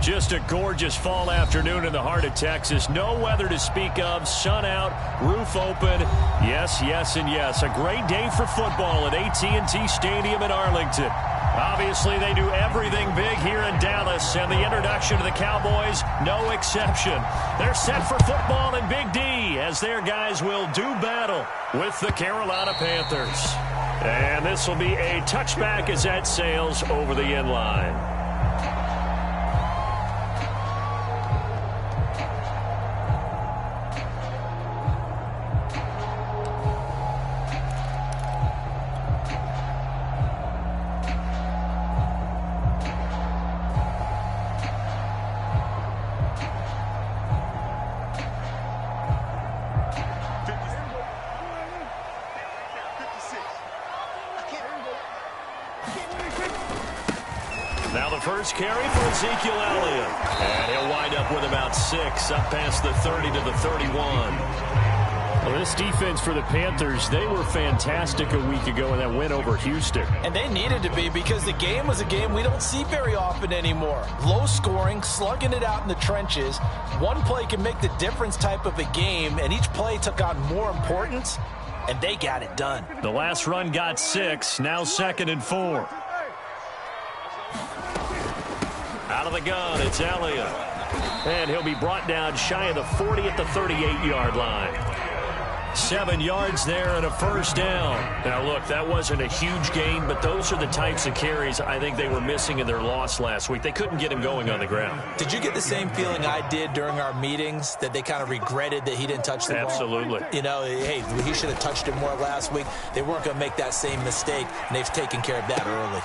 Just a gorgeous fall afternoon in the heart of Texas. No weather to speak of. Sun out, roof open. Yes, yes, and yes. A great day for football at AT&T Stadium in Arlington. Obviously, they do everything big here in Dallas, and the introduction to the Cowboys, no exception. They're set for football in Big D as their guys will do battle with the Carolina Panthers. And this will be a touchback as that sails over the end line. Now the first carry for Ezekiel Elliott. And he'll wind up with about 6, up past the 30 to the 31. Well, this defense for the Panthers, they were fantastic a week ago in that win over Houston. And they needed to be because the game was a game we don't see very often anymore. Low scoring, slugging it out in the trenches. One play can make the difference type of a game, and each play took on more importance, and they got it done. The last run got 6, now 2nd and 4. Out of the gun, it's Elliott. And he'll be brought down shy of the 40 at the 38-yard line. 7 yards there and a first down. Now, look, that wasn't a huge gain, but those are the types of carries I think they were missing in their loss last week. They couldn't get him going on the ground. Did you get the same feeling I did during our meetings, that they kind of regretted that he didn't touch the ball? Absolutely. You know, hey, he should have touched it more last week. They weren't going to make that same mistake, and they've taken care of that early.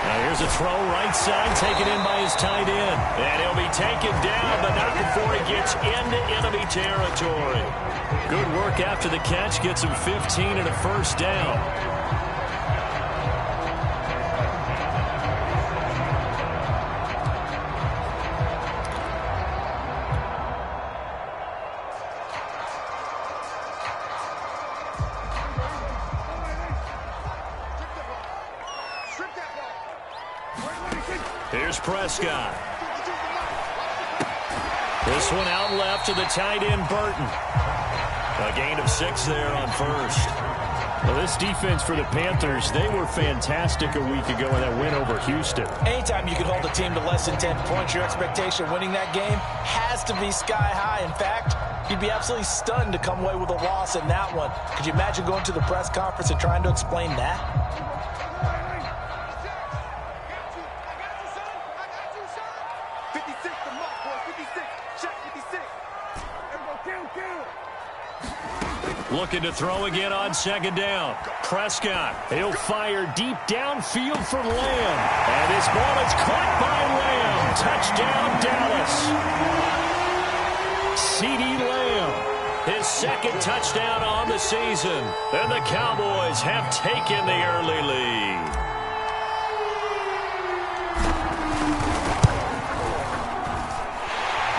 Now here's a throw right side, taken in by his tight end. And he'll be taken down, but not before he gets into enemy territory. Good work after the catch, gets him 15 and a first down. Here's Prescott. This one out left to the tight end, Burton. A gain of 6 there on first. Well, this defense for the Panthers, they were fantastic a week ago in that win over Houston. Anytime you can hold a team to less than 10 points, your expectation of winning that game has to be sky high. In fact, you'd be absolutely stunned to come away with a loss in that one. Could you imagine going to the press conference and trying to explain that? Looking to throw again on 2nd down. Prescott, he'll fire deep downfield for Lamb. And this ball is caught by Lamb. Touchdown, Dallas. CeeDee Lamb, his 2nd touchdown on the season. And the Cowboys have taken the early lead.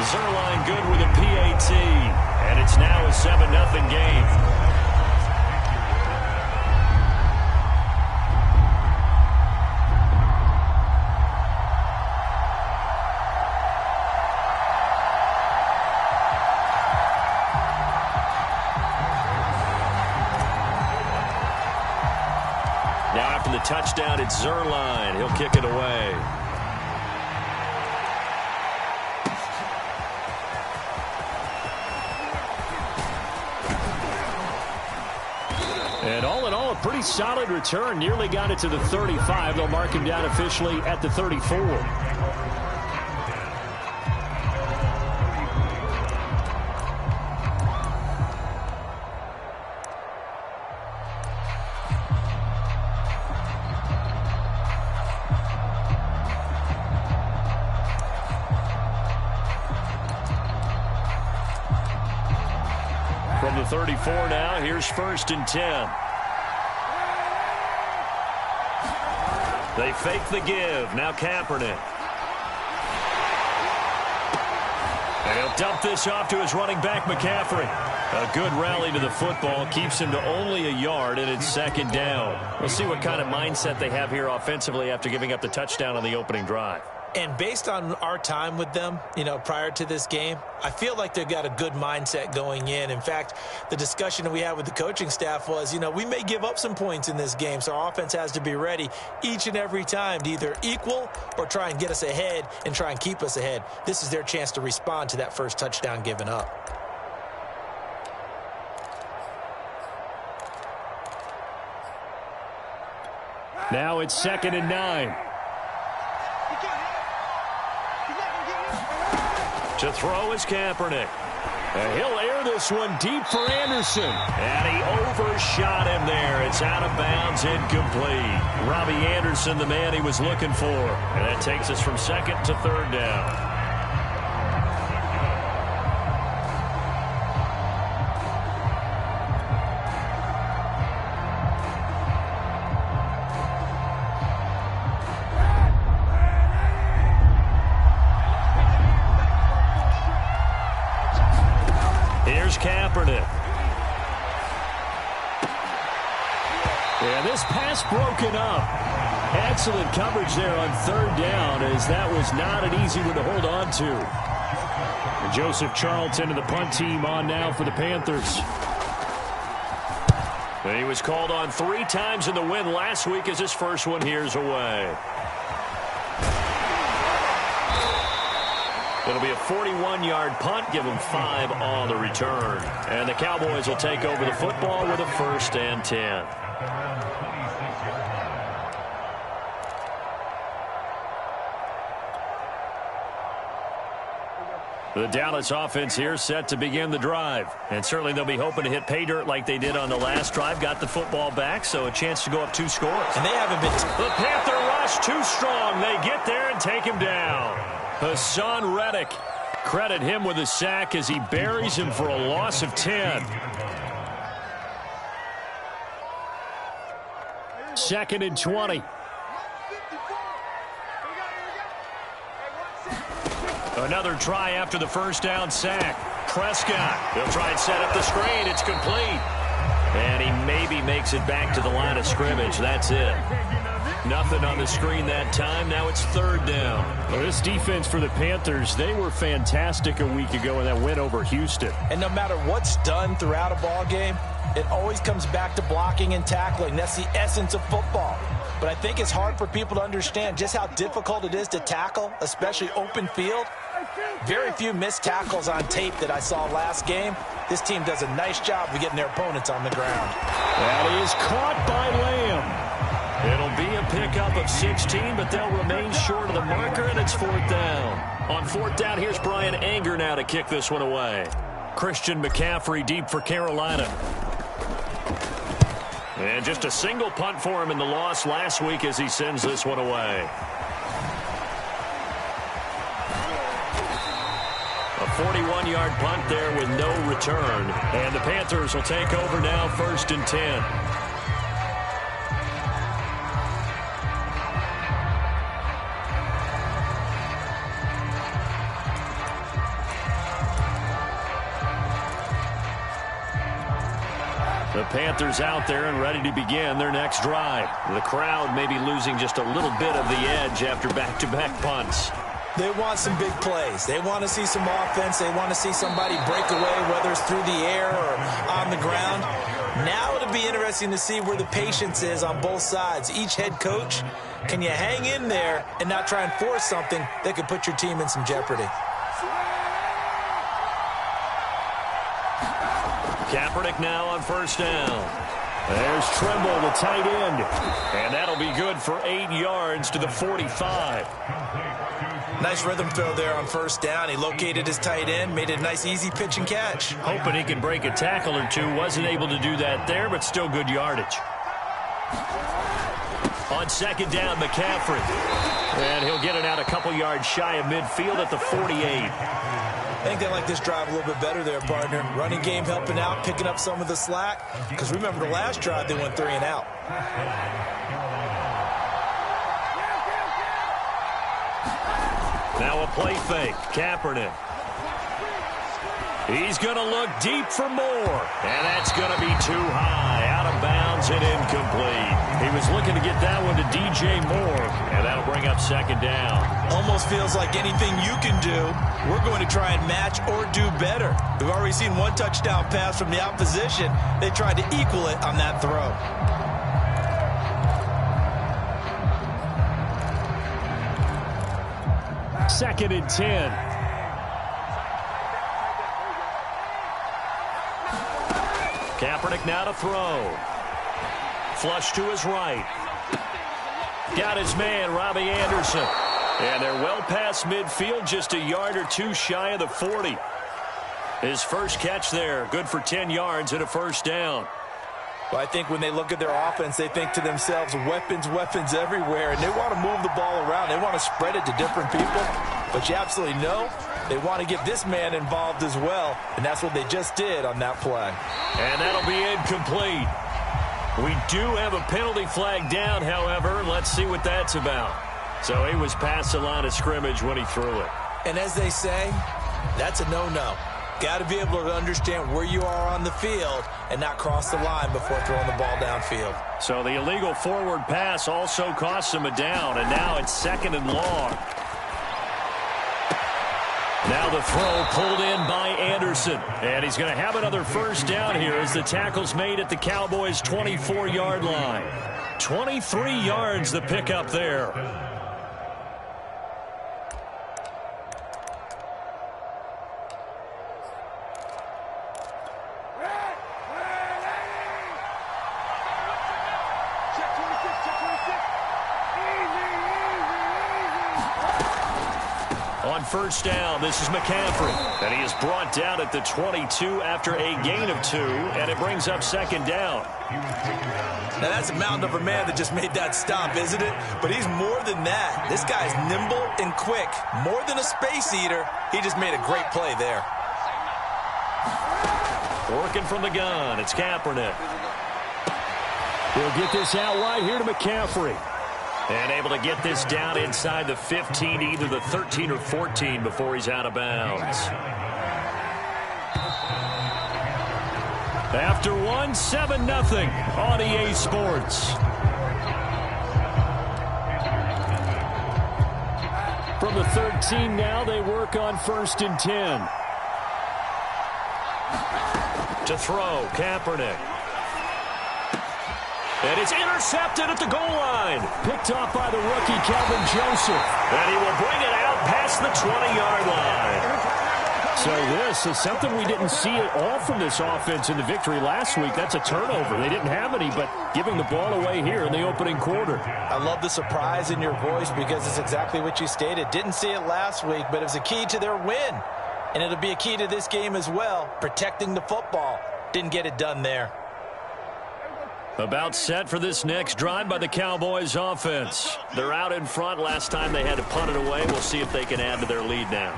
Zerline good with a PAT. And it's now a 7-0 game. Now after the touchdown, it's Zerline. He'll kick it away. And all in all, a pretty solid return. Nearly got it to the 35. They'll mark him down officially at the 34. From the 34 now, here's 1st and 10. They fake the give. Now Kaepernick. And he'll dump this off to his running back, McCaffrey. A good rally to the football. Keeps him to only a yard, and it's 2nd down. We'll see what kind of mindset they have here offensively after giving up the touchdown on the opening drive. And based on our time with them, prior to this game, I feel like they've got a good mindset going in. In fact, the discussion that we had with the coaching staff was, we may give up some points in this game, so our offense has to be ready each and every time to either equal or try and get us ahead and try and keep us ahead. This is their chance to respond to that first touchdown given up. Now it's 2nd and 9. To throw is Kaepernick. And he'll air this one deep for Anderson. And he overshot him there. It's out of bounds, incomplete. Robbie Anderson, the man he was looking for. And that takes us from 2nd to 3rd down. Kaepernick. And this pass broken up. Excellent coverage there on 3rd down, as that was not an easy one to hold on to. And Joseph Charlton and the punt team on now for the Panthers. And he was called on 3 times in the win last week, as his first one here's away. It'll be a 41-yard punt, give him 5 on the return. And the Cowboys will take over the football with a 1st and 10. The Dallas offense here set to begin the drive. And certainly they'll be hoping to hit pay dirt like they did on the last drive. Got the football back, so a chance to go up 2 scores. And they haven't been... The Panther rush too strong. They get there and take him down. Hassan Reddick, credit him with a sack as he buries him for a loss of 10. 2nd and 20. Another try after the first down sack. Prescott, they'll try and set up the screen. It's complete. And he maybe makes it back to the line of scrimmage. That's it. Nothing on the screen that time. Now it's 3rd down. Well, this defense for the Panthers, they were fantastic a week ago in that win over Houston. And no matter what's done throughout a ball game, it always comes back to blocking and tackling. That's the essence of football. But I think it's hard for people to understand just how difficult it is to tackle, especially open field. Very few missed tackles on tape that I saw last game. This team does a nice job of getting their opponents on the ground. That is caught by Lamb. It'll be a pickup of 16, but they'll remain short of the marker, and it's 4th down. On 4th down, here's Brian Anger now to kick this one away. Christian McCaffrey deep for Carolina. And just a single punt for him in the loss last week as he sends this one away. A 41-yard punt there with no return. And the Panthers will take over now, 1st and 10. The Panthers out there and ready to begin their next drive. The crowd may be losing just a little bit of the edge after back-to-back punts. They want some big plays. They want to see some offense. They want to see somebody break away, whether it's through the air or on the ground. Now it'll be interesting to see where the patience is on both sides. Each head coach, can you hang in there and not try and force something that could put your team in some jeopardy? Kaepernick now on 1st down. There's Tremble, the tight end. And that'll be good for 8 yards to the 45. Nice rhythm throw there on 1st down. He located his tight end, made it a nice, easy pitch and catch. Hoping he could break a tackle or two. Wasn't able to do that there, but still good yardage. On 2nd down, McCaffrey. And he'll get it out a couple yards shy of midfield at the 48. I think they like this drive a little bit better there, partner. Running game helping out, picking up some of the slack. Because remember the last drive, they went 3 and out. Now a play fake. Kaepernick. He's going to look deep for more. And that's going to be too high. Out of bounds throws it incomplete. He was looking to get that one to DJ Moore, and that'll bring up second down. Almost feels like anything you can do, we're going to try and match or do better. We've already seen one touchdown pass from the opposition. They tried to equal it on that throw. Second and 10. Kaepernick now to throw. Flush to his right. Got his man, Robbie Anderson. And they're well past midfield, just a yard or two shy of the 40. His first catch there, good for 10 yards and a first down. Well, I think when they look at their offense, they think to themselves, weapons, weapons everywhere, and they want to move the ball around. They want to spread it to different people. But you absolutely know they want to get this man involved as well, and that's what they just did on that play. And that'll be incomplete. We do have a penalty flag down, however. Let's see what that's about. So he was past the line of scrimmage when he threw it. And as they say, that's a no-no. Got to be able to understand where you are on the field and not cross the line before throwing the ball downfield. So the illegal forward pass also costs him a down, and now it's second and long. Now the throw pulled in by Anderson. And he's going to have another first down here as the tackle's made at the Cowboys' 24-yard line. 23 yards the pickup there. On first down, this is McCaffrey. And he is brought down at the 22 after a gain of 2, and it brings up second down. Now that's a mountain of a man that just made that stop, isn't it? But he's more than that. This guy's nimble and quick. More than a space eater, he just made a great play there. Working from the gun, it's Kaepernick. We'll get this out wide here to McCaffrey. And able to get this down inside the 15, either the 13 or 14 before he's out of bounds. After 1, 7-0 on EA Sports. From the 13 now, they work on first and 10. To throw, Kaepernick. And it's intercepted at the goal line. Picked off by the rookie, Calvin Joseph. And he will bring it out past the 20-yard line. So this is something we didn't see at all from this offense in the victory last week. That's a turnover. They didn't have any, but giving the ball away here in the opening quarter. I love the surprise in your voice because it's exactly what you stated. Didn't see it last week, but it was a key to their win. And it'll be a key to this game as well, protecting the football. Didn't get it done there. About set for this next drive by the Cowboys offense. They're out in front. Last time they had to punt it away. We'll see if they can add to their lead now.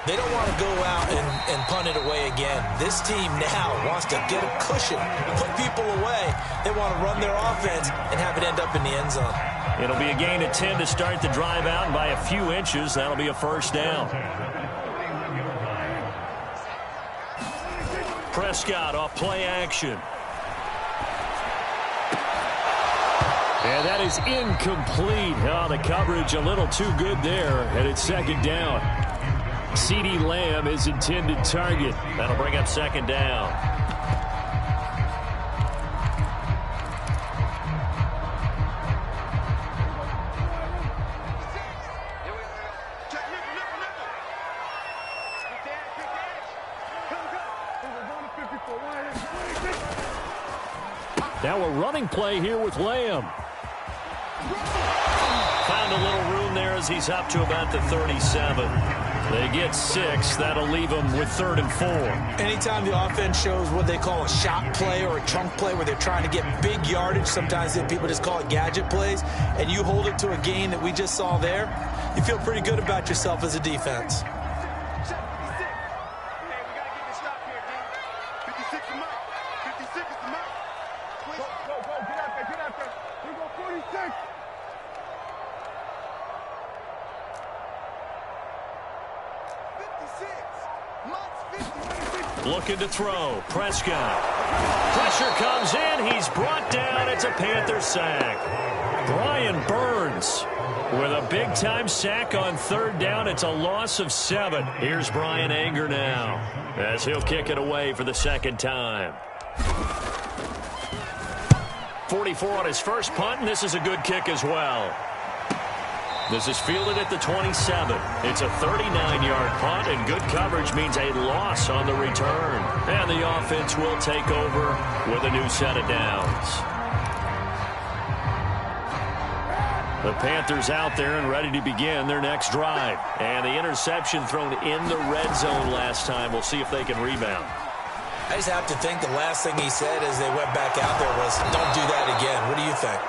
They don't want to go out and punt it away again. This team now wants to get a cushion, put people away. They want to run their offense and have it end up in the end zone. It'll be a gain of 10 to start the drive out, and by a few inches, that'll be a first down. Prescott off play action. And that is incomplete. Oh, the coverage a little too good there, and it's second down. CeeDee Lamb is intended target. That'll bring up second down. Now a running play here with Lamb. Found a little room there as he's up to about the 37. They get 6. That'll leave them with 3rd and 4. Anytime the offense shows what they call a shot play or a chunk play where they're trying to get big yardage, sometimes people just call it gadget plays, and you hold it to a gain that we just saw there, you feel pretty good about yourself as a defense. Looking to throw. Prescott. Pressure comes in. He's brought down. It's a Panther sack. Brian Burns with a big-time sack on third down. It's a loss of 7. Here's Brian Anger now as he'll kick it away for the second time. 44 on his first punt, and this is a good kick as well. This is fielded at the 27. It's a 39-yard punt, and good coverage means a loss on the return. And the offense will take over with a new set of downs. The Panthers out there and ready to begin their next drive. And the interception thrown in the red zone last time. We'll see if they can rebound. I just have to think the last thing he said as they went back out there was, don't do that again. What do you think?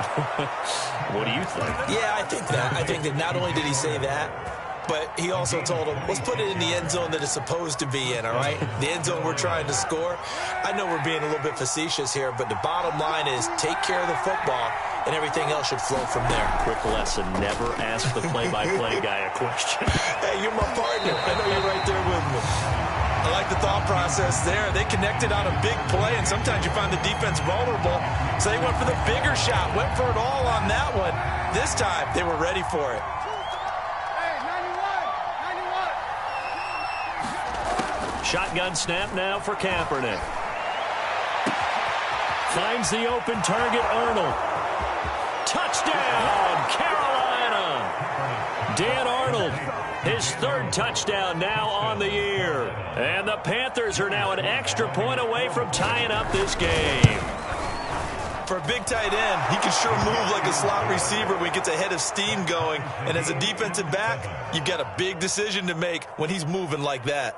What do you think? Yeah, I think that. I think that not only did he say that, but he also told him, let's put it in the end zone that it's supposed to be in, all right? The end zone we're trying to score. I know we're being a little bit facetious here, but the bottom line is take care of the football, and everything else should flow from there. Quick lesson, never ask the play-by-play guy a question. Hey, you're my partner. I know you're right there with me. I like the thought process there. They connected on a big play, and sometimes you find the defense vulnerable. So they went for the bigger shot, went for it all on that one. This time, they were ready for it. Shotgun snap now for Kaepernick. Finds the open target, Arnold. Touchdown, Carolina! Dan Arnold, his third touchdown now on the year. And the Panthers are now an extra point away from tying up this game. For a big tight end, he can sure move like a slot receiver when he gets a head of steam going. And as a defensive back, you've got a big decision to make when he's moving like that.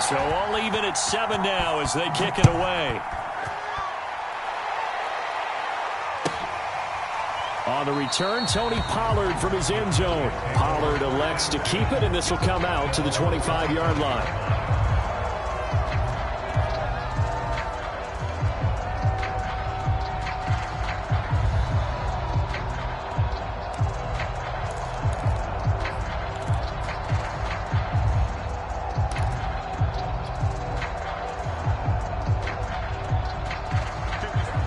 So all even at 7 now as they kick it away. On the return, Tony Pollard from his end zone. Pollard elects to keep it, and this will come out to the 25-yard line.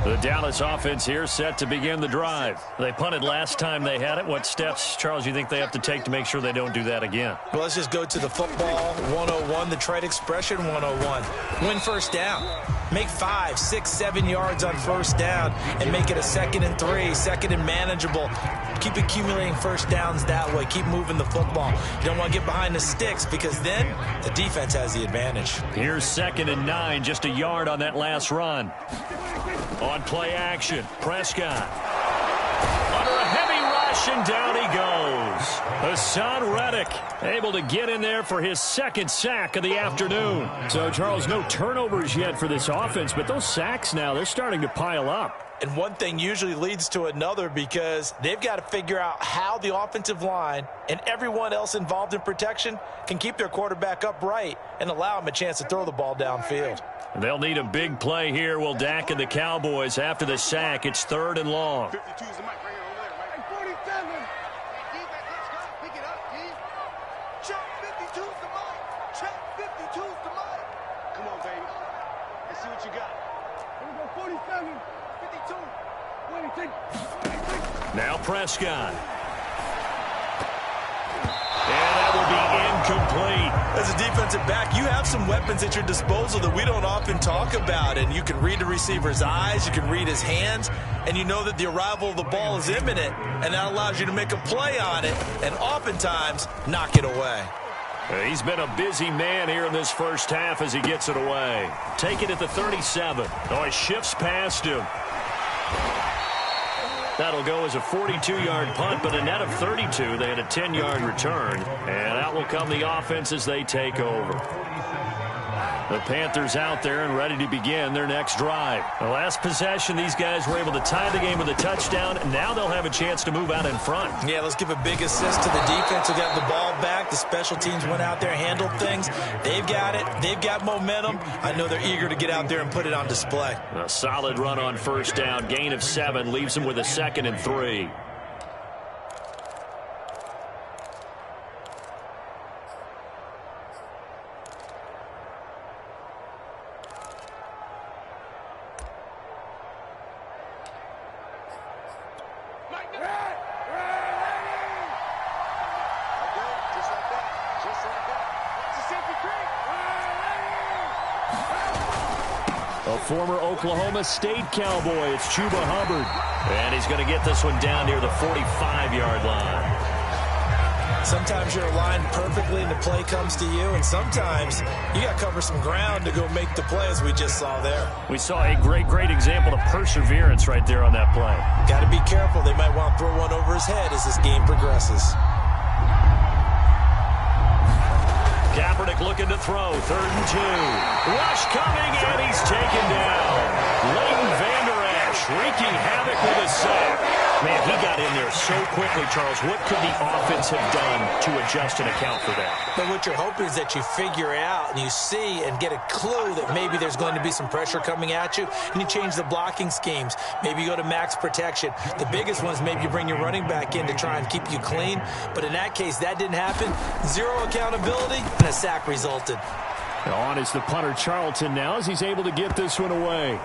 The Dallas offense here set to begin the drive. They punted last time they had it. What steps, Charles, you think they have to take to make sure they don't do that again? Well, let's just go to the football 101, the trade expression 101. Win first down. Make 5, 6, 7 yards on first down and make it a 2nd and 3, 2nd and manageable. Keep accumulating first downs that way. Keep moving the football. You don't want to get behind the sticks because then the defense has the advantage. Here's 2nd and 9, just a yard on that last run. On play action, Prescott. Under a heavy rush, and down he goes. Hassan Reddick able to get in there for his 2nd sack of the afternoon. So, Charles, no turnovers yet for this offense, but those sacks now, they're starting to pile up. And one thing usually leads to another because they've got to figure out how the offensive line and everyone else involved in protection can keep their quarterback upright and allow him a chance to throw the ball downfield. They'll need a big play here, will Dak and the Cowboys after the sack. It's 3rd and long. 52's the mic right here over there, right? Hey, 47. Hey, D-back, let's go. Pick it up, D. Check 52's the mic. Check 52's the mic. Come on, baby. Let's see what you got. Here we go, 47, 52. Wait, take. Now Prescott. And that will be incomplete. As a defensive back, you have some weapons at your disposal that we don't often talk about. And you can read the receiver's eyes, you can read his hands, and you know that the arrival of the ball is imminent. And that allows you to make a play on it and oftentimes knock it away. He's been a busy man here in this first half as he gets it away. Take it at the 37. Oh, he shifts past him. That'll go as a 42-yard punt, but a net of 32. They had a 10-yard return, and out will come the offense as they take over. The Panthers out there and ready to begin their next drive. The last possession, these guys were able to tie the game with a touchdown, and now they'll have a chance to move out in front. Yeah, let's give a big assist to the defense who got the ball back. The special teams went out there, handled things. They've got it. They've got momentum. I know they're eager to get out there and put it on display. A solid run on first down. Gain of 7 leaves them with a 2nd and 3. A former Oklahoma State Cowboy. It's Chuba Hubbard. And he's going to get this one down near the 45-yard line. Sometimes you're aligned perfectly and the play comes to you, and sometimes you got to cover some ground to go make the play, as we just saw there. We saw a great example of perseverance right there on that play. Got to be careful. They might want to throw one over his head as this game progresses. Kaepernick looking to throw. 3rd and 2. Rush coming, and he's taken down. Leighton Vander Esch wreaking havoc with a sack. Man, he got in there so quickly, Charles. What could the offense have done to adjust and account for that? But what you're hoping is that you figure it out and you see and get a clue that maybe there's going to be some pressure coming at you, and you change the blocking schemes. Maybe you go to max protection. The biggest one is maybe you bring your running back in to try and keep you clean. But in that case, that didn't happen. 0 accountability, and a sack resulted. On is the punter, Charlton, now, as he's able to get this one away.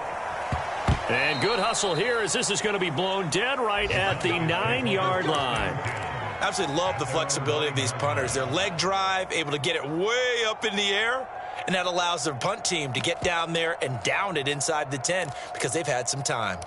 And good hustle here as this is going to be blown dead right at the 9-yard line. Absolutely love the flexibility of these punters. Their leg drive, able to get it way up in the air, and that allows their punt team to get down there and down it inside the 10 because they've had some time.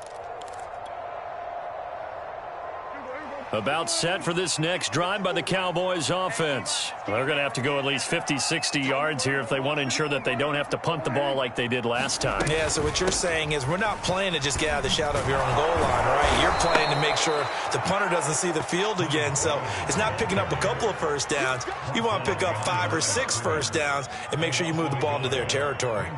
About set for this next drive by the Cowboys offense. They're going to have to go at least 50, 60 yards here if they want to ensure that they don't have to punt the ball like they did last time. Yeah, so what you're saying is we're not playing to just get out of the shadow of your own goal line, right? You're playing to make sure the punter doesn't see the field again. So it's not picking up a couple of first downs. You want to pick up 5 or 6 first downs and make sure you move the ball into their territory.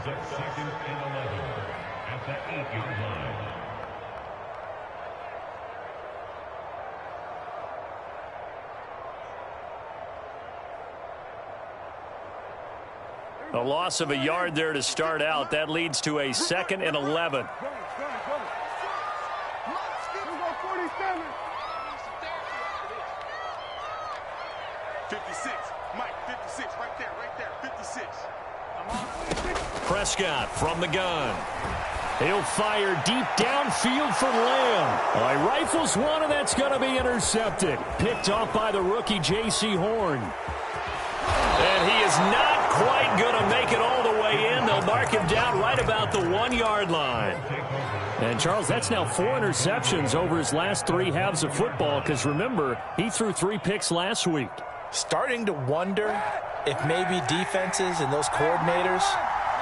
A loss of a yard there to start out. That leads to a 2nd and 11. 56. Mike, 56. Right there. 56. Prescott from the gun. He'll fire deep downfield for Lamb. He rifles one, and that's going to be intercepted. Picked off by the rookie J.C. Horn. And he is not quite going to make it all the way in. They'll mark him down right about the 1-yard line. And, Charles, that's now 4 interceptions over his last 3 halves of football because, remember, he threw 3 picks last week. Starting to wonder if maybe defenses and those coordinators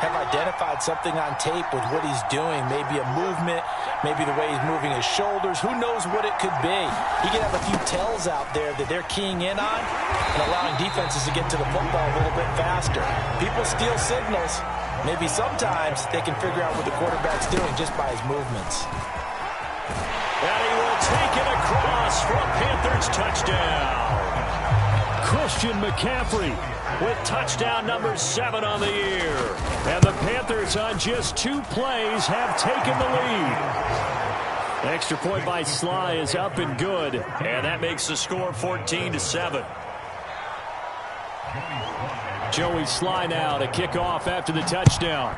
have identified something on tape with what he's doing. Maybe a movement, maybe the way he's moving his shoulders. Who knows what it could be? He could have a few tells out there that they're keying in on and allowing defenses to get to the football a little bit faster. People steal signals. Maybe sometimes they can figure out what the quarterback's doing just by his movements. And he will take it across for a Panthers touchdown. Christian McCaffrey with touchdown number 7 on the year. And the Panthers on just 2 plays have taken the lead. Extra point by Sly is up and good. And that makes the score 14-7. Joey Sly now to kick off after the touchdown.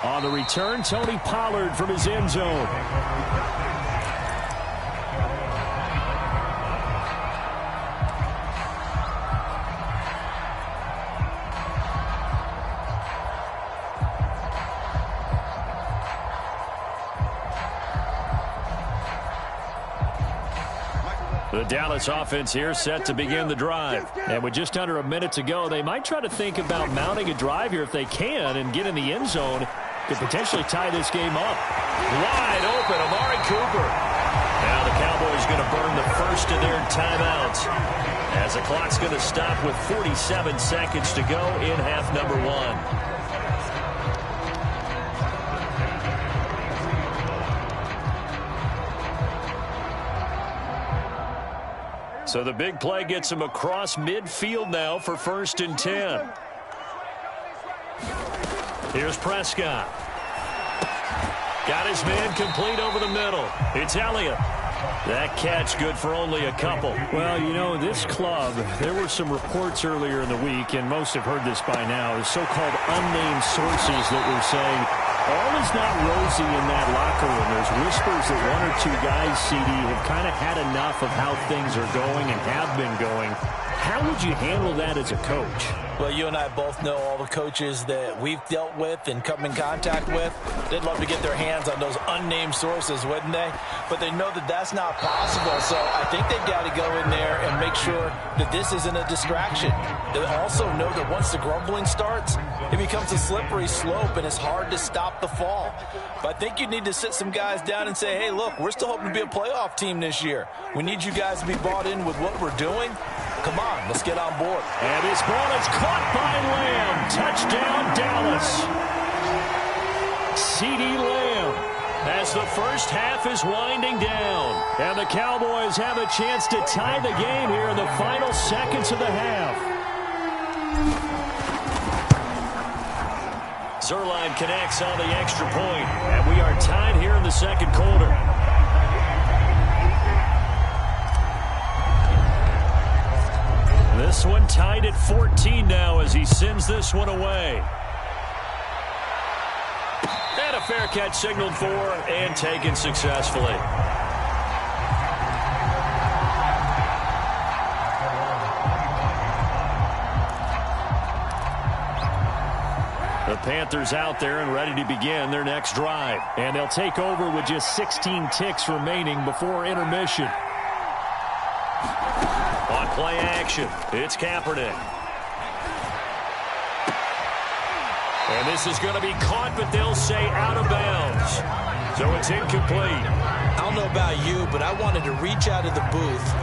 On the return, Tony Pollard from his end zone. The Dallas offense here set to begin the drive. And with just under a minute to go, they might try to think about mounting a drive here if they can and get in the end zone to potentially tie this game up. Wide open, Amari Cooper. Now the Cowboys going to burn the first of their timeouts as the clock's going to stop with 47 seconds to go in half number 1. So the big play gets him across midfield now for 1st and 10. Here's Prescott. Got his man complete over the middle. It's Elliott. That catch good for only a couple. Well, you know, this club, there were some reports earlier in the week, and most have heard this by now, the so-called unnamed sources that were saying All is not rosy in that locker room. There's whispers that one or two guys, CD, have kind of had enough of how things are going and have been going. How would you handle that as a coach? Well, you and I both know all the coaches that we've dealt with and come in contact with. They'd love to get their hands on those unnamed sources, wouldn't they? But they know that that's not possible, so I think they've got to go in there and make sure that this isn't a distraction. They also know that once the grumbling starts, it becomes a slippery slope, and it's hard to stop the fall. But I think you need to sit some guys down and say, hey, look, we're still hoping to be a playoff team this year. We need you guys to be bought in with what we're doing. Come on, let's get on board. And this ball is caught by Lamb. Touchdown, Dallas. CeeDee Lamb as the first half is winding down. And the Cowboys have a chance to tie the game here in the final seconds of the half. Zerline connects on the extra point, and we are tied here in the second quarter. This one tied at 14 now as he sends this one away. And a fair catch signaled for and taken successfully. The Panthers out there and ready to begin their next drive. And they'll take over with just 16 ticks remaining before intermission. On play action, it's Kaepernick. And this is going to be caught, but they'll say out of bounds. So it's incomplete. I don't know about you, but I wanted to reach out of the booth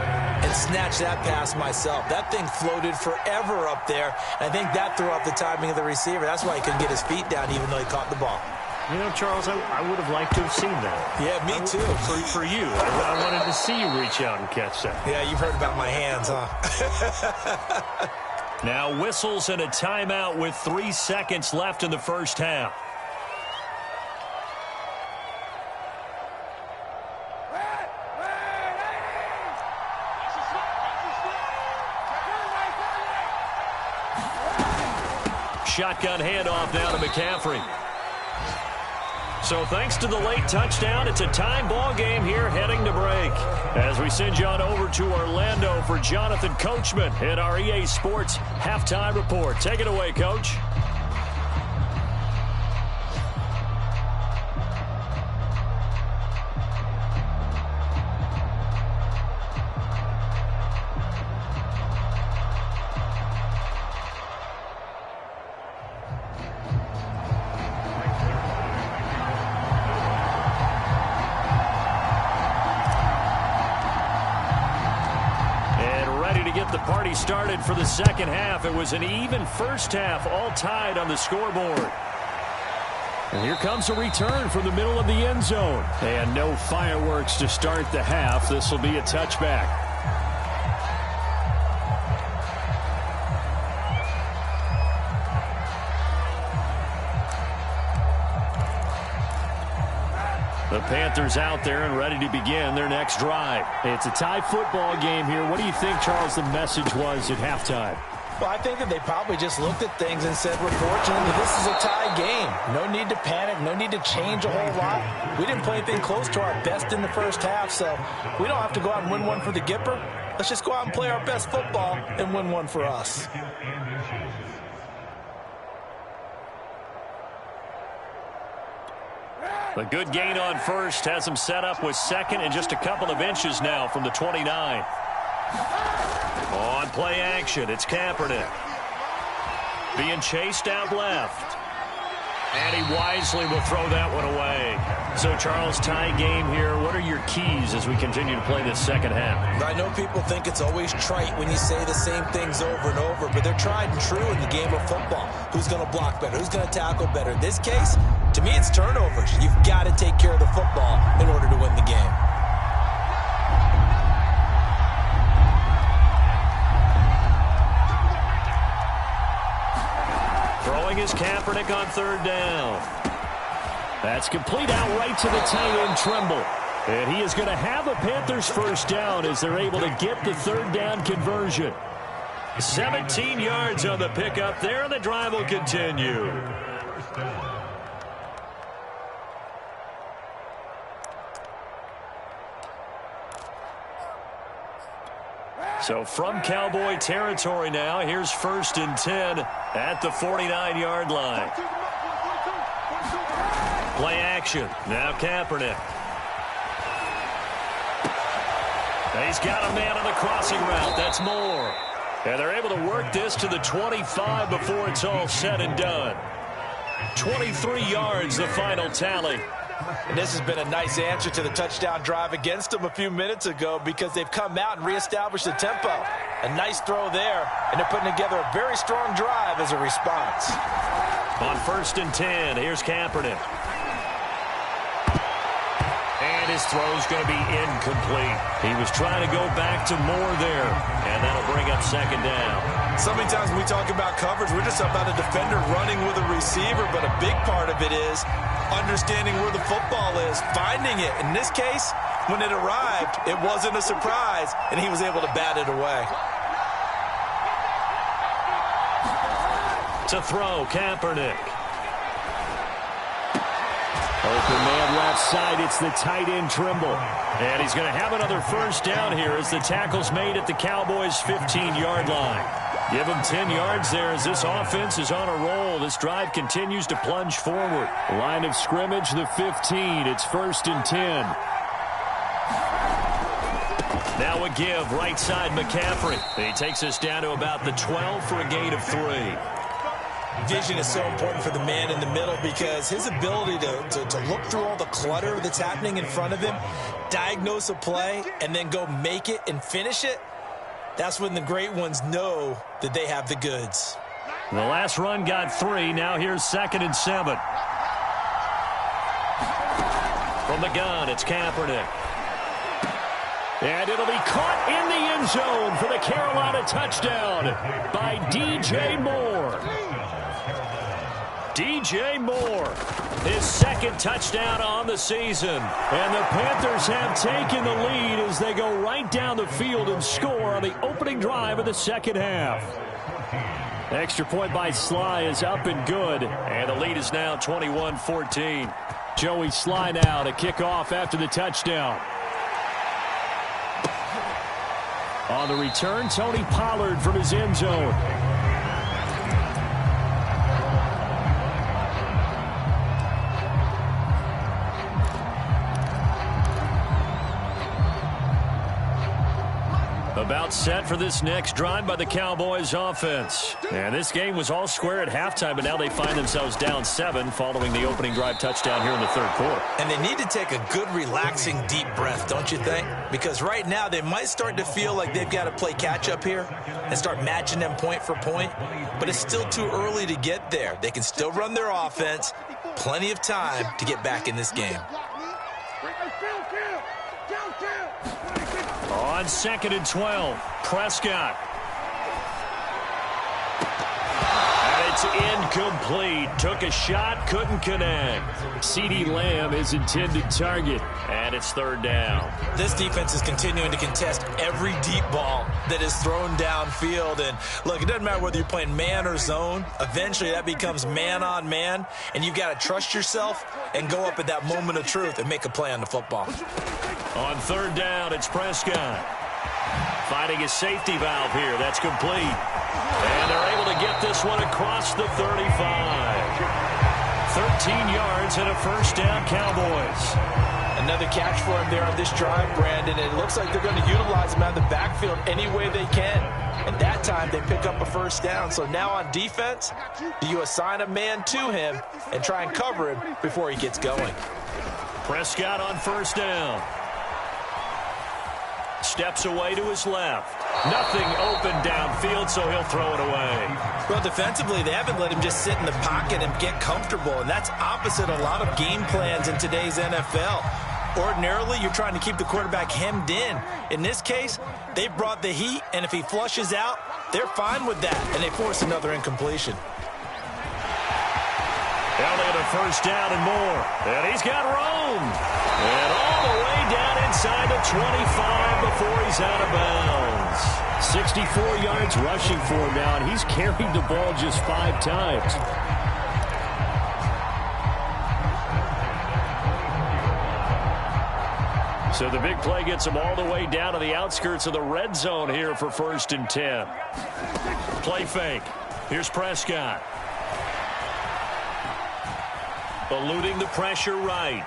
and snatch that pass myself. That thing floated forever up there. I think that threw off the timing of the receiver. That's why he couldn't get his feet down even though he caught the ball. You know, Charles, I would have liked to have seen that. Yeah, me too. For you. I wanted to see you reach out and catch that. Yeah, you've heard about my hands, huh? Now whistles and a timeout with 3 seconds left in the first half. Shotgun handoff now to McCaffrey. So thanks to the late touchdown, it's a time ball game here heading to break. As we send you on over to Orlando for Jonathan Coachman in our EA Sports Halftime Report. Take it away, Coach. Started for the second half. It was an even first half, all tied on the scoreboard. And here comes a return from the middle of the end zone. And no fireworks to start the half. This will be a touchback. The Panthers out there and ready to begin their next drive. It's a tie football game here. What do you think, Charles, the message was at halftime? Well, I think that they probably just looked at things and said, we're fortunate that this is a tie game. No need to panic. No need to change a whole lot. We didn't play anything close to our best in the first half, so we don't have to go out and win one for the Gipper. Let's just go out and play our best football and win one for us. A good gain on first has him set up with second and just a couple of inches now from the 29. On play action, it's Kaepernick. Being chased out left. And he wisely will throw that one away. So, Charles, tie game here. What are your keys as we continue to play this second half? I know people think it's always trite when you say the same things over and over, but they're tried and true in the game of football. Who's going to block better? Who's going to tackle better? In this case, to me, it's turnovers. You've got to take care of the football in order to win the game. Throwing is Kaepernick on third down. That's complete out right to the tight end, Tremble. And he is going to have a Panthers first down as they're able to get the third down conversion. 17 yards on the pickup there, and the drive will continue. So from Cowboy territory now, here's 1st and 10 at the 49-yard line. Play action. Now Kaepernick. He's got a man on the crossing route. That's Moore. And they're able to work this to the 25 before it's all said and done. 23 yards, the final tally. And this has been a nice answer to the touchdown drive against them a few minutes ago because they've come out and reestablished the tempo. A nice throw there, and they're putting together a very strong drive as a response. On 1st and 10, here's Kaepernick. And his throw's going to be incomplete. He was trying to go back to Moore there, and that'll bring up 2nd down. So many times when we talk about coverage, we're just about a defender running with a receiver, but a big part of it is understanding where the football is, finding it. In this case, when it arrived, it wasn't a surprise, and he was able to bat it away. To throw, Kaepernick. Open man left side, it's the tight end Trimble. And he's going to have another 1st down here as the tackle's made at the Cowboys' 15-yard line. Give him 10 yards there as this offense is on a roll. This drive continues to plunge forward. Line of scrimmage, the 15. It's 1st and 10. Now a give, right side McCaffrey. He takes us down to about the 12 for a gain of 3. Vision is so important for the man in the middle because his ability to look through all the clutter that's happening in front of him, diagnose a play, and then go make it and finish it, that's when the great ones know that they have the goods. The last run got 3. Now here's 2nd and 7. From the gun, it's Kaepernick. And it'll be caught in the end zone for the Carolina touchdown by DJ Moore. DJ Moore, his 2nd touchdown on the season. And the Panthers have taken the lead as they go right down the field and score on the opening drive of the 2nd half. Extra point by Sly is up and good. And the lead is now 21-14. Joey Sly now to kick off after the touchdown. On the return, Tony Pollard from his end zone. About set for this next drive by the Cowboys offense. And this game was all square at halftime, but now they find themselves down 7 following the opening drive touchdown here in the 3rd quarter. And they need to take a good, relaxing, deep breath, don't you think? Because right now they might start to feel like they've got to play catch-up here and start matching them point for point. But it's still too early to get there. They can still run their offense. Plenty of time to get back in this game. On 2nd and 12, Prescott. And it's incomplete. Took a shot, couldn't connect. CeeDee Lamb is intended target, and it's 3rd down. This defense is continuing to contest every deep ball that is thrown downfield. And look, it doesn't matter whether you're playing man or zone. Eventually that becomes man on man, and you've got to trust yourself and go up at that moment of truth and make a play on the football. On 3rd down, it's Prescott. Finding his safety valve here. That's complete. And they're able to get this one across the 35. 13 yards and a 1st down, Cowboys. Another catch for him there on this drive, Brandon. It looks like they're going to utilize him out of the backfield any way they can. And that time they pick up a 1st down. So now on defense, do you assign a man to him and try and cover him before he gets going? Prescott on 1st down. Steps away to his left. Nothing open downfield, so he'll throw it away. Well, defensively, they haven't let him just sit in the pocket and get comfortable, and that's opposite a lot of game plans in today's NFL. Ordinarily, you're trying to keep the quarterback hemmed in. In this case, they brought the heat, and if he flushes out, they're fine with that, and they force another incompletion. Elliott a 1st down and more. And he's got room. And all the way down inside the 25 before he's out of bounds. 64 yards rushing for him now, and he's carried the ball just 5 times. So the big play gets them all the way down to the outskirts of the red zone here for 1st and 10. Play fake. Here's Prescott. Eluding the pressure right.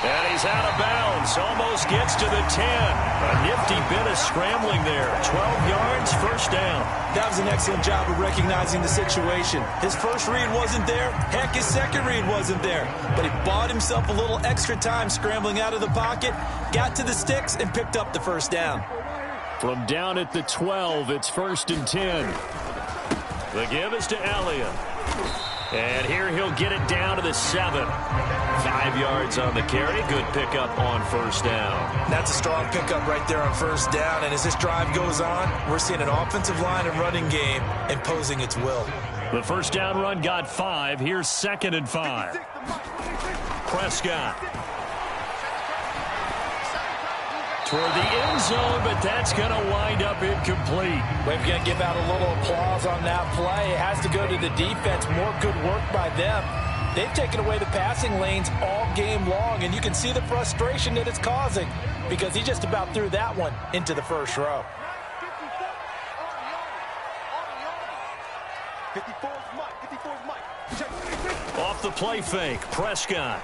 And he's out of bounds. Almost gets to the 10. A nifty bit of scrambling there. 12 yards, 1st down. That was an excellent job of recognizing the situation. His first read wasn't there. Heck, his second read wasn't there. But he bought himself a little extra time scrambling out of the pocket, got to the sticks, and picked up the 1st down. From down at the 12, it's 1st and 10. The give is to Elliott. And here he'll get it down to the 7. 5 yards on the carry. Good pickup on 1st down. That's a strong pickup right there on 1st down. And as this drive goes on, we're seeing an offensive line and running game imposing its will. The 1st down run got 5. Here's 2nd and 5. Prescott. Toward the end zone, but that's going to wind up incomplete. We're going to give out a little applause on that play. It has to go to the defense. More good work by them. They've taken away the passing lanes all game long, and you can see the frustration that it's causing because he just about threw that one into the 1st row. 54's Mike. 54's Mike. Off the play fake, Prescott.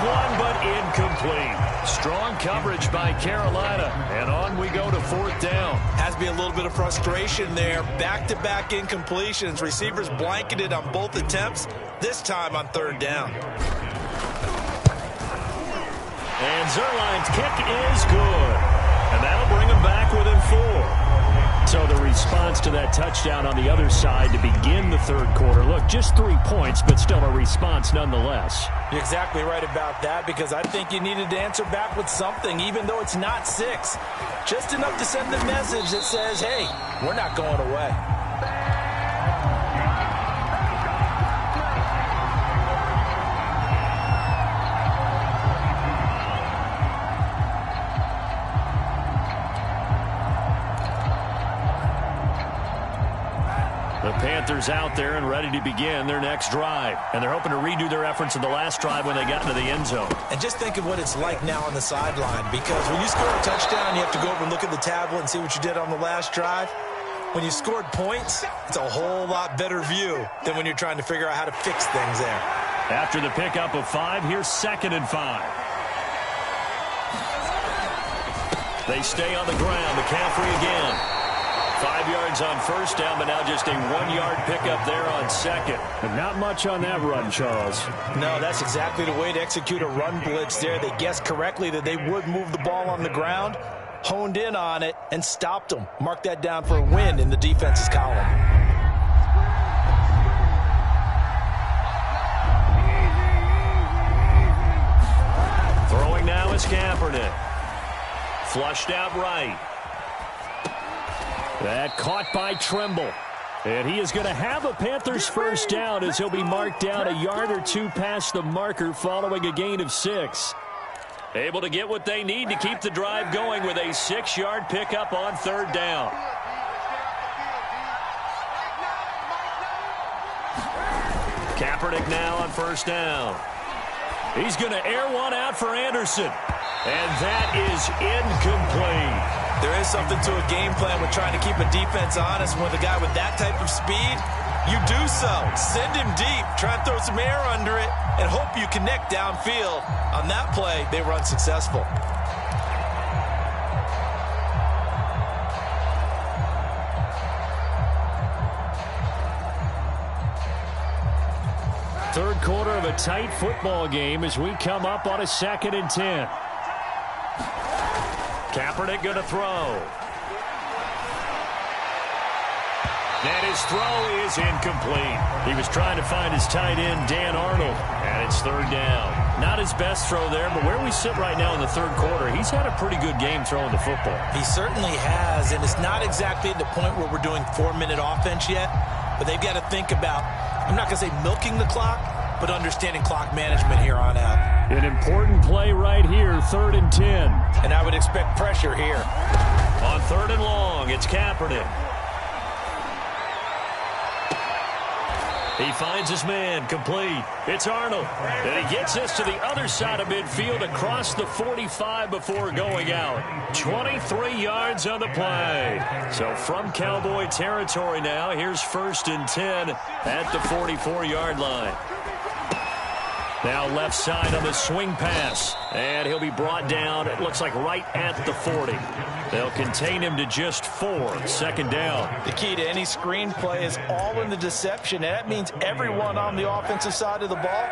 One, but incomplete. Strong coverage by Carolina. And on we go to 4th down. Has to be a little bit of frustration there. Back-to-back incompletions. Receivers blanketed on both attempts, this time on 3rd down. And Zerline's kick is good. And that'll bring him back within 4. So the response to that touchdown on the other side to begin the 3rd quarter. Look, just 3 points, but still a response nonetheless. You're exactly right about that because I think you needed to answer back with something, even though it's not 6. Just enough to send the message that says, hey, we're not going away. The Panthers out there and ready to begin their next drive. And they're hoping to redo their efforts in the last drive when they got into the end zone. And just think of what it's like now on the sideline, because when you score a touchdown, you have to go over and look at the tablet and see what you did on the last drive. When you scored points, it's a whole lot better view than when you're trying to figure out how to fix things there. After the pickup of 5, here's 2nd and 5. They stay on the ground. McCaffrey again. 5 yards on 1st down, but now just a 1-yard pickup there on 2nd. And not much on that run, Charles. No, that's exactly the way to execute a run blitz there. They guessed correctly that they would move the ball on the ground, honed in on it, and stopped them. Mark that down for a win in the defense's column. Throwing now is Kaepernick. Flushed out right. That caught by Trimble. And he is going to have a Panthers 1st down as he'll be marked down a yard or 2 past the marker following a gain of 6. Able to get what they need to keep the drive going with a 6-yard pickup on 3rd down. Kaepernick now on 1st down. He's going to air one out for Anderson. And that is incomplete. There is something to a game plan with trying to keep a defense honest. With a guy with that type of speed, you do so. Send him deep, try and throw some air under it, and hope you connect downfield. On that play, they were unsuccessful. Third quarter of a tight football game as we come up on a 2nd and 10. Kaepernick going to throw. And his throw is incomplete. He was trying to find his tight end, Dan Arnold, and it's 3rd down. Not his best throw there, but where we sit right now in the 3rd quarter, he's had a pretty good game throwing the football. He certainly has, and it's not exactly at the point where we're doing 4-minute offense yet, but they've got to think about, I'm not going to say milking the clock, but understanding clock management here on out. An important play right here, 3rd and 10. And I would expect pressure here. On 3rd and long, it's Kaepernick. He finds his man, complete. It's Arnold. And he gets this to the other side of midfield across the 45 before going out. 23 yards on the play. So from Cowboy territory now, here's 1st and 10 at the 44-yard line. Now left side on the swing pass. And he'll be brought down, it looks like right at the 40. They'll contain him to just 4. 2nd down. The key to any screen play is all in the deception. And that means everyone on the offensive side of the ball.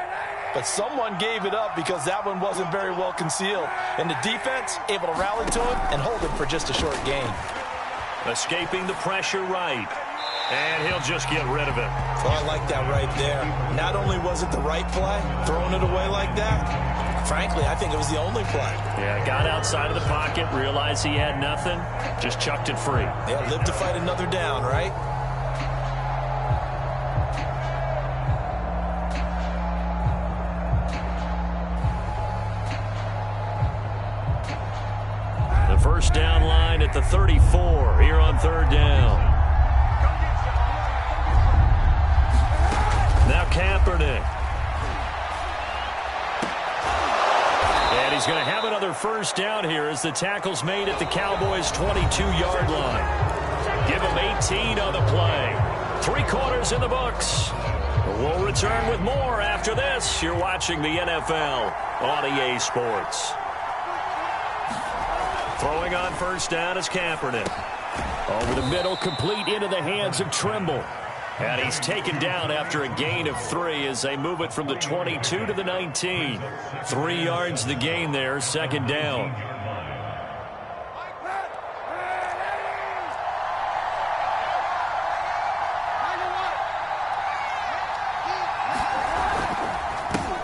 But someone gave it up because that one wasn't very well concealed. And the defense able to rally to him and hold him for just a short gain. Escaping the pressure right. And he'll just get rid of it. Well, I like that right there. Not only was it the right play, throwing it away like that, frankly, I think it was the only play. Yeah, got outside of the pocket, realized he had nothing, just chucked it free. Yeah, live to fight another down, right? The 1st down line at the 34 here on 3rd down. Now Kaepernick. And he's going to have another 1st down here as the tackle's made at the Cowboys' 22-yard line. Give him 18 on the play. 3 quarters in the books. We'll return with more after this. You're watching the NFL on EA Sports. Throwing on 1st down is Kaepernick. Over the middle, complete into the hands of Trimble. And he's taken down after a gain of 3 as they move it from the 22 to the 19. 3 yards the gain there, 2nd down.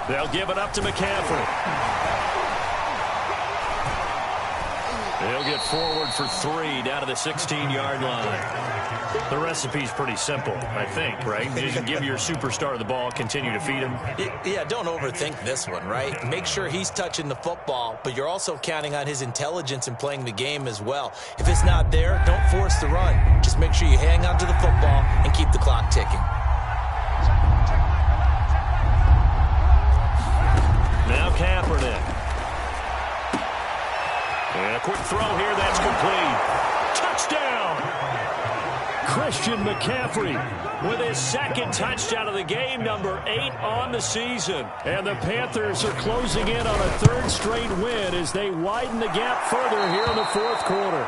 They'll give it up to McCaffrey. He'll get forward for 3 down to the 16-yard line. The recipe's pretty simple, I think, right? You just give your superstar the ball, continue to feed him. Yeah, don't overthink this one, right? Make sure he's touching the football, but you're also counting on his intelligence in playing the game as well. If it's not there, don't force the run. Just make sure you hang on to the football and keep the clock ticking. Now Kaepernick. And a quick throw here, that's complete. Touchdown! Christian McCaffrey with his 2nd touchdown of the game, number 8 on the season. And the Panthers are closing in on a 3rd straight win as they widen the gap further here in the 4th quarter.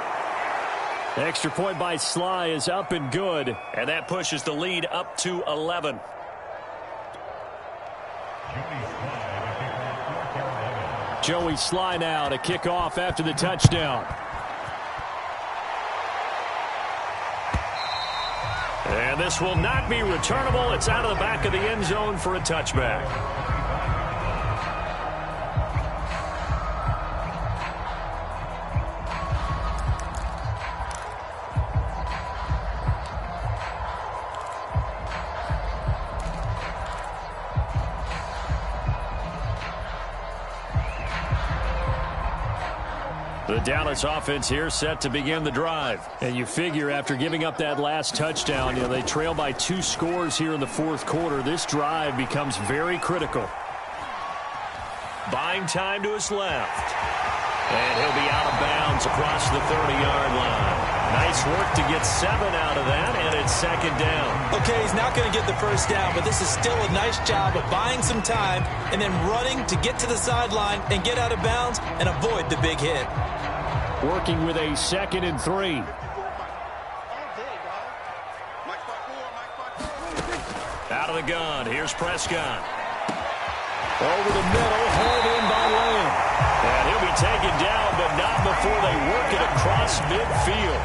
The extra point by Sly is up and good, and that pushes the lead up to 11. Joey Sly now to kick off after the touchdown. And this will not be returnable. It's out of the back of the end zone for a touchback. The Dallas offense here set to begin the drive. And you figure after giving up that last touchdown, they trail by 2 scores here in the 4th quarter. This drive becomes very critical. Buying time to his left. And he'll be out of bounds across the 30-yard line. Nice work to get 7 out of that, and it's 2nd down. Okay, he's not going to get the 1st down, but this is still a nice job of buying some time and then running to get to the sideline and get out of bounds and avoid the big hit. Working with a 2nd and 3. Out of the gun, here's Prescott. Over the middle, hauled in by Lamb. And he'll be taken down, but not before they work it across midfield.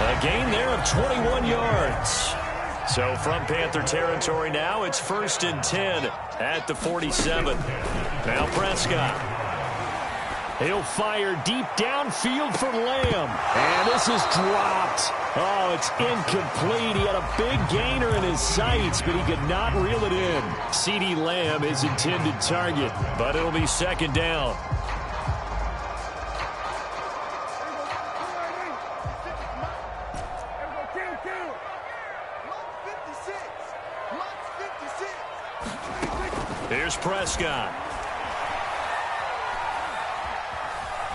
A gain there of 21 yards. So from Panther territory now, it's 1st and 10 at the 47. Now Prescott. He'll fire deep downfield for Lamb. And this is dropped. Oh, it's incomplete. He had a big gainer in his sights, but he could not reel it in. CeeDee Lamb, his intended target, but it'll be 2nd down. Here's Prescott.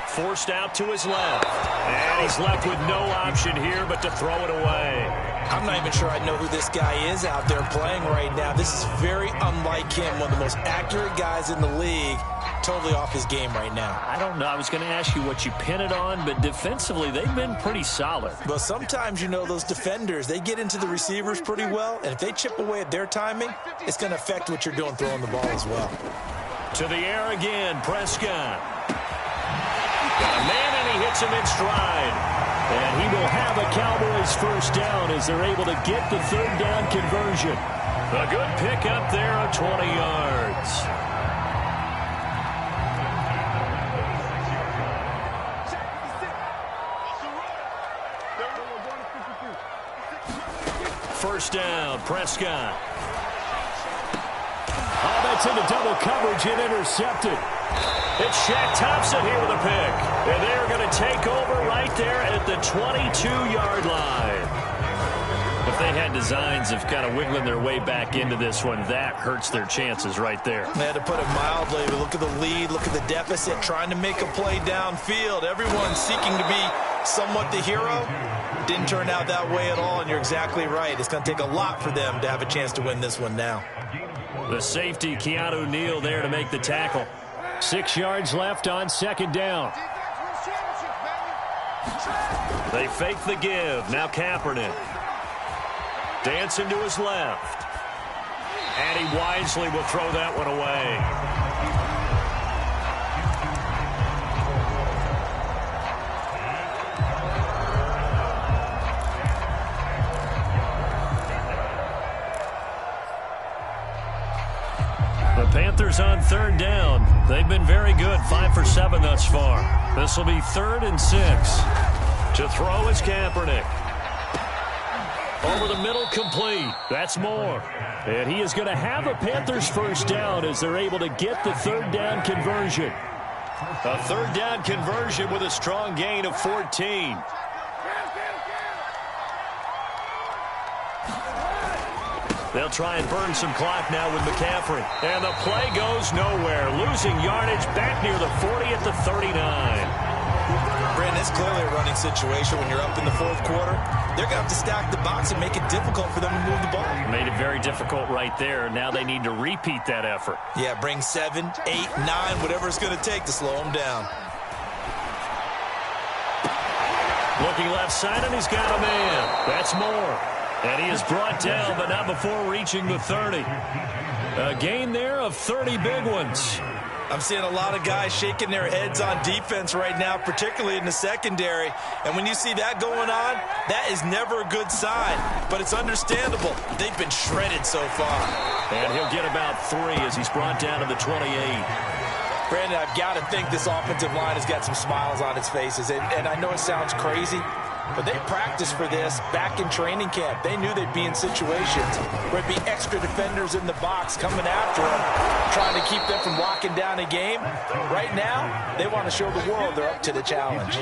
Forced out to his left. And he's left with no option here but to throw it away. I'm not even sure I know who this guy is out there playing right now. This is very unlike him, one of the most accurate guys in the league. Totally off his game right now. I don't know. I was going to ask you what you pin it on, but defensively, they've been pretty solid. But sometimes, you know, those defenders, they get into the receivers pretty well, and if they chip away at their timing, it's going to affect what you're doing throwing the ball as well. To the air again, Prescott. Got a man, and he hits him in stride. And he will have a Cowboys first down as they're able to get the third down conversion. A good pick up there of 20 yards. First down, Prescott. Oh, that's into double coverage and intercepted. It's Shaq Thompson here with a pick. And they're going to take over right there at the 22-yard line. If they had designs of kind of wiggling their way back into this one, that hurts their chances right there. They had to put it mildly, but look at the lead, look at the deficit, trying to make a play downfield. Everyone's seeking to be somewhat the hero. Didn't turn out that way at all, and you're exactly right. It's going to take a lot for them to have a chance to win this one now. The safety, Keanu Neal, there to make the tackle. 6 yards left on second down. They fake the give. Now Kaepernick. Dancing to his left. And he wisely will throw that one away. The Panthers on third down. They've been very good, 5 for 7 thus far. This will be 3rd and 6. To throw is Kaepernick. Over the middle, complete. That's Moore. And he is going to have a Panthers first down as they're able to get the third down conversion. A third down conversion with a strong gain of 14. They'll try and burn some clock now with McCaffrey. And the play goes nowhere. Losing yardage back near the 40 at the 39. Brandon, it's clearly a running situation when you're up in the fourth quarter. They're going to have to stack the box and make it difficult for them to move the ball. Made it very difficult right there. Now they need to repeat that effort. Yeah, bring 7, 8, 9, whatever it's going to take to slow them down. Looking left side, and he's got a man. That's Moore. And he is brought down, but not before reaching the 30. A gain there of 30 big ones. I'm seeing a lot of guys shaking their heads on defense right now, particularly in the secondary. And when you see that going on, that is never a good sign. But it's understandable. They've been shredded so far. And he'll get about 3 as he's brought down to the 28. Brandon, I've got to think this offensive line has got some smiles on its faces. And I know it sounds crazy, but they practiced for this back in training camp. They knew they'd be in situations where it'd be extra defenders in the box coming after them, trying to keep them from locking down a game. Right now, they want to show the world they're up to the challenge.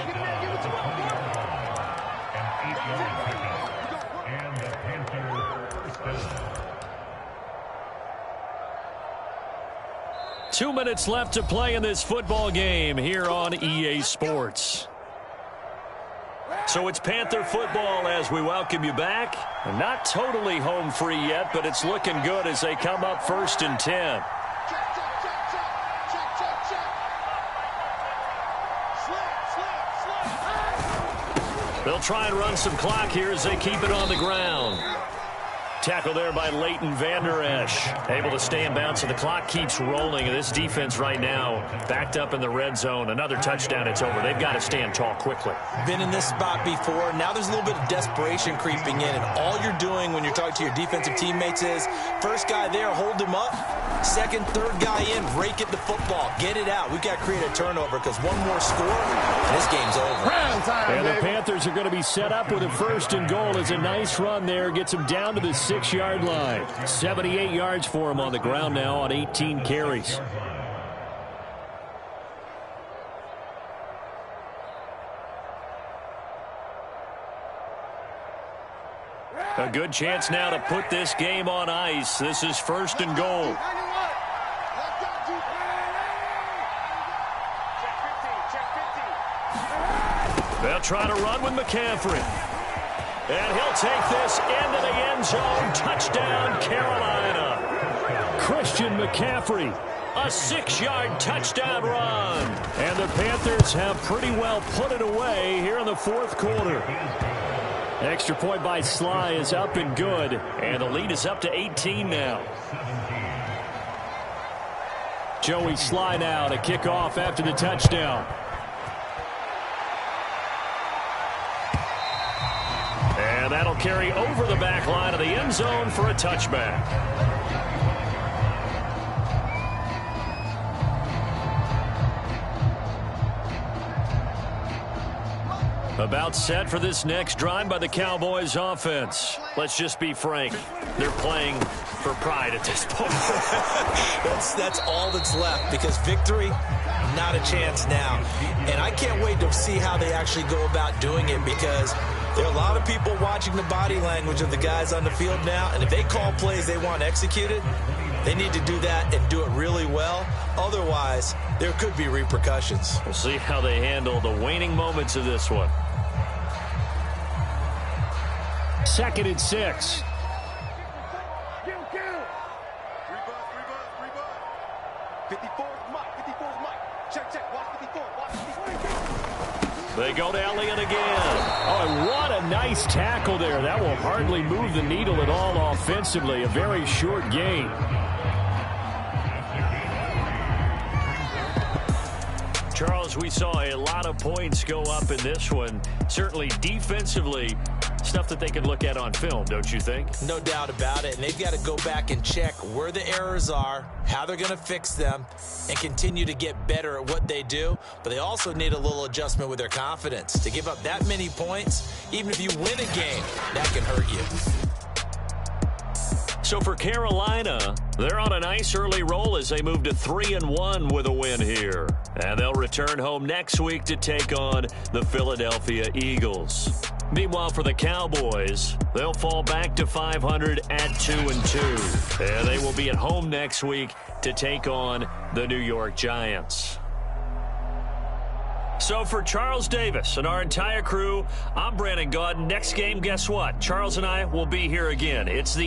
2 minutes left to play in this football game here on EA Sports. So it's Panther football as we welcome you back. Not totally home free yet, but it's looking good as they come up 1st and 10. They'll try and run some clock here as they keep it on the ground. Tackle there by Leighton Vander Esch. Able to stay in bounds, so the clock keeps rolling. And this defense right now backed up in the red zone. Another touchdown, it's over. They've got to stand tall quickly. Been in this spot before. Now there's a little bit of desperation creeping in. And all you're doing when you're talking to your defensive teammates is, first guy there, hold him up. Second, third guy in, rake it the football. Get it out. We've got to create a turnover because one more score, and this game's over. And the Panthers are going to be set up with a 1st and goal. As a nice run there. Gets them down to the 6-yard line. 78 yards for him on the ground now on 18 carries. A good chance now to put this game on ice. This is 1st and goal. trying to run with McCaffrey. And he'll take this into the end zone. Touchdown, Carolina. Christian McCaffrey, a 6-yard touchdown run. And the Panthers have pretty well put it away here in the fourth quarter. Extra point by Sly is up and good. And the lead is up to 18 now. Joey Sly now to kick off after the touchdown. And that'll carry over the back line of the end zone for a touchback. About set for this next drive by the Cowboys offense. Let's just be frank. They're playing for pride at this point. That's all that's left, because victory, not a chance now. And I can't wait to see how they actually go about doing it, because there are a lot of people watching the body language of the guys on the field now, and if they call plays they want executed, they need to do that and do it really well. Otherwise, there could be repercussions. We'll see how they handle the waning moments of this one. 2nd and 6. They go to Elliott again. Oh, and what a nice tackle there. That will hardly move the needle at all offensively. A very short gain. Charles, we saw a lot of points go up in this one. Certainly defensively, stuff that they can look at on film, don't you think? No doubt about it. And they've got to go back and check where the errors are, how they're going to fix them, and continue to get better at what they do. But they also need a little adjustment with their confidence. To give up that many points, even if you win a game, that can hurt you. So for Carolina, they're on a nice early roll as they move to 3-1 with a win here. And they'll return home next week to take on the Philadelphia Eagles. Meanwhile, for the Cowboys, they'll fall back to 500 at 2-2. And they will be at home next week to take on the New York Giants. So for Charles Davis and our entire crew, I'm Brandon Gaudin. Next game, guess what? Charles and I will be here again. It's the